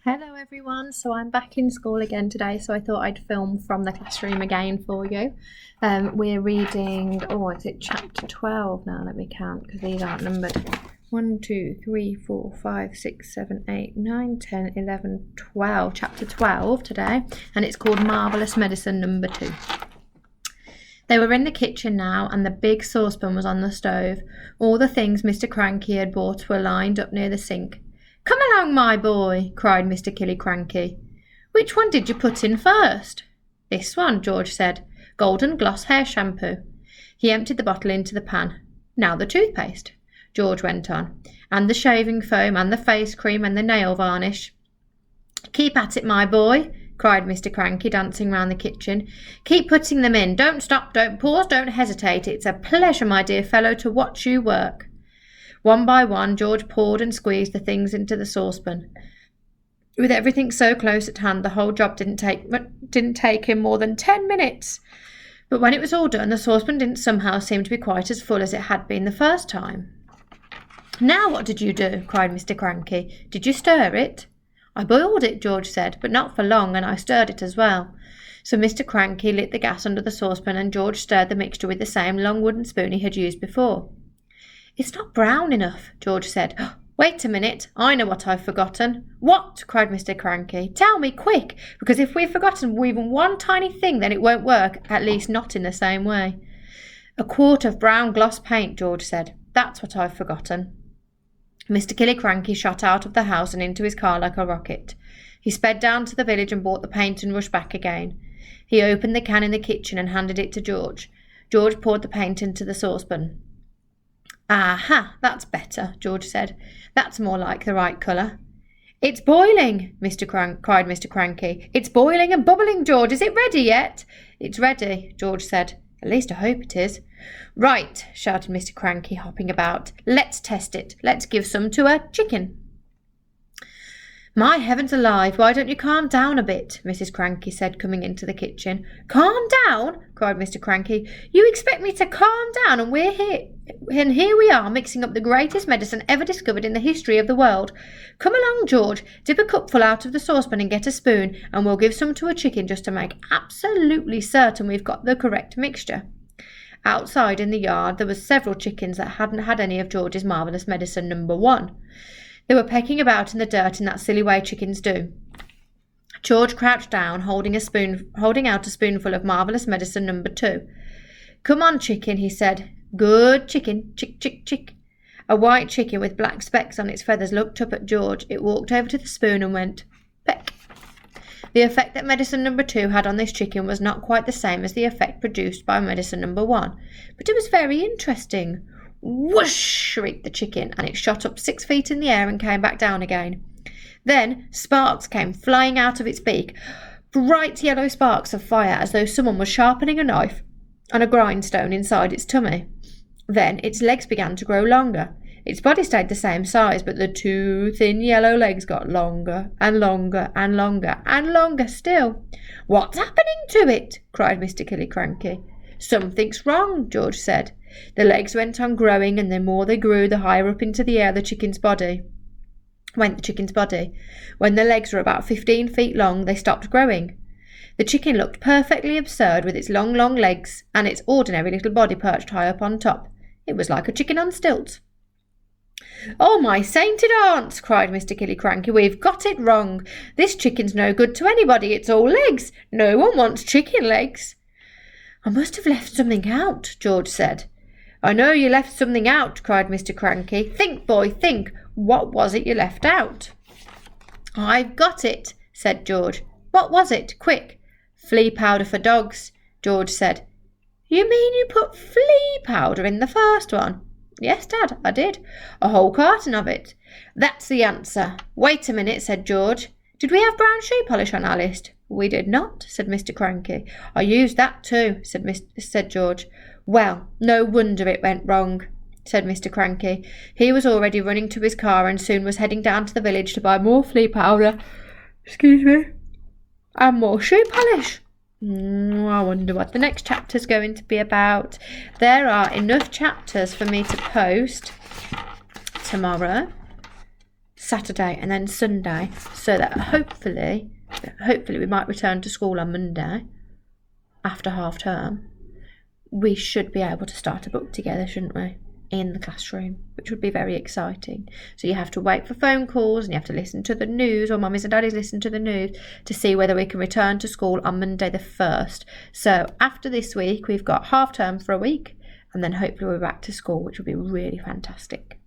Hello everyone, so I'm back in school again today, so I thought I'd film from the classroom again for you. We're reading, is it chapter 12 now? Let me count because these aren't numbered. 1, 2, 3, 4, 5, 6, 7, 8, 9, 10, 11, 12. Chapter 12 today, and it's called Marvellous Medicine number 2. They were in the kitchen now, and the big saucepan was on the stove. All the things Mr. Cranky had bought were lined up near the sink. "Come along, my boy," cried Mr. Killicranky. "Which one did you put in first?" "This one," George said. "Golden Gloss hair shampoo." He emptied the bottle into the pan. "Now the toothpaste," George went on, "and the shaving foam, and the face cream, and the nail varnish." "Keep at it, my boy," cried Mr. Cranky, dancing round the kitchen. "Keep putting them in. Don't stop, don't pause, don't hesitate. It's a pleasure, my dear fellow, to watch you work." One by one, George poured and squeezed the things into the saucepan. With everything so close at hand, the whole job didn't take him more than 10 minutes. But when it was all done, the saucepan didn't somehow seem to be quite as full as it had been the first time. "Now what did you do?" cried Mr. Cranky. "Did you stir it?" "I boiled it," George said, "but not for long, and I stirred it as well." So Mr. Cranky lit the gas under the saucepan, and George stirred the mixture with the same long wooden spoon he had used before. "It's not brown enough," George said. "Wait a minute, I know what I've forgotten." "What?" cried Mr. Cranky. "Tell me, quick, because if we've forgotten even one tiny thing, then it won't work, at least not in the same way." "A quart of brown gloss paint," George said. "That's what I've forgotten." Mr. Killicranky shot out of the house and into his car like a rocket. He sped down to the village and bought the paint and rushed back again. He opened the can in the kitchen and handed it to George. George poured the paint into the saucepan. "Aha, that's better," George said. "That's more like the right colour." "It's boiling," cried Mr. Cranky. "It's boiling and bubbling, George. Is it ready yet?" "It's ready," George said. "At least I hope it is." "Right," shouted Mr. Cranky, hopping about. "Let's test it. Let's give some to a chicken." "My heavens alive, why don't you calm down a bit?" Mrs. Cranky said, coming into the kitchen. "Calm down?" cried Mr. Cranky. "You expect me to calm down, and we're here, and here we are mixing up the greatest medicine ever discovered in the history of the world. Come along, George, dip a cupful out of the saucepan and get a spoon, and we'll give some to a chicken just to make absolutely certain we've got the correct mixture." Outside in the yard there were several chickens that hadn't had any of George's marvellous medicine number 1. They were pecking about in the dirt in that silly way chickens do. George crouched down, holding out a spoonful of marvellous medicine number 2. "Come on, chicken," he said. "Good chicken, chick, chick, chick." A white chicken with black specks on its feathers looked up at George. It walked over to the spoon and went, peck. The effect that medicine number 2 had on this chicken was not quite the same as the effect produced by medicine number 1, but it was very interesting. "Whoosh!" shrieked the chicken, and it shot up 6 feet in the air and came back down again. Then sparks came flying out of its beak, bright yellow sparks of fire, as though someone was sharpening a knife on a grindstone inside its tummy. Then its legs began to grow longer. Its body stayed the same size, but the 2 thin yellow legs got longer and longer and longer and longer still. "What's happening to it?" cried Mr. Killicranky. "Something's wrong," George said. The legs went on growing, and the more they grew, the higher up into the air went the chicken's body. When the legs were about 15 feet long, they stopped growing. The chicken looked perfectly absurd with its long, long legs and its ordinary little body perched high up on top. It was like a chicken on stilts. "Oh, my sainted aunts!" cried Mr. Killicranky. "We've got it wrong. This chicken's no good to anybody. It's all legs. No one wants chicken legs." "I must have left something out," George said. "I know you left something out," cried Mr. Cranky. "Think, boy, think. What was it you left out?" "I've got it," said George. "What was it? Quick." "Flea powder for dogs," George said. "You mean you put flea powder in the first one?" "Yes, Dad, I did. A whole carton of it." "That's the answer." "Wait a minute," said George. "Did we have brown shoe polish on our list?" "We did not," said Mr. Cranky. "I used that too," said George. "Well, no wonder it went wrong," said Mr. Cranky. He was already running to his car and soon was heading down to the village to buy more flea powder, and more shoe polish. I wonder what the next chapter's going to be about. There are enough chapters for me to post tomorrow. Saturday and then Sunday, so that hopefully we might return to school on Monday after half term. We should be able to start a book together, shouldn't we, in the classroom, which would be very exciting. So you have to wait for phone calls and you have to listen to the news, or mummies and daddies listen to the news to see whether we can return to school on Monday the 1st. So after this week, we've got half term for a week, and then hopefully we're back to school, which will be really fantastic.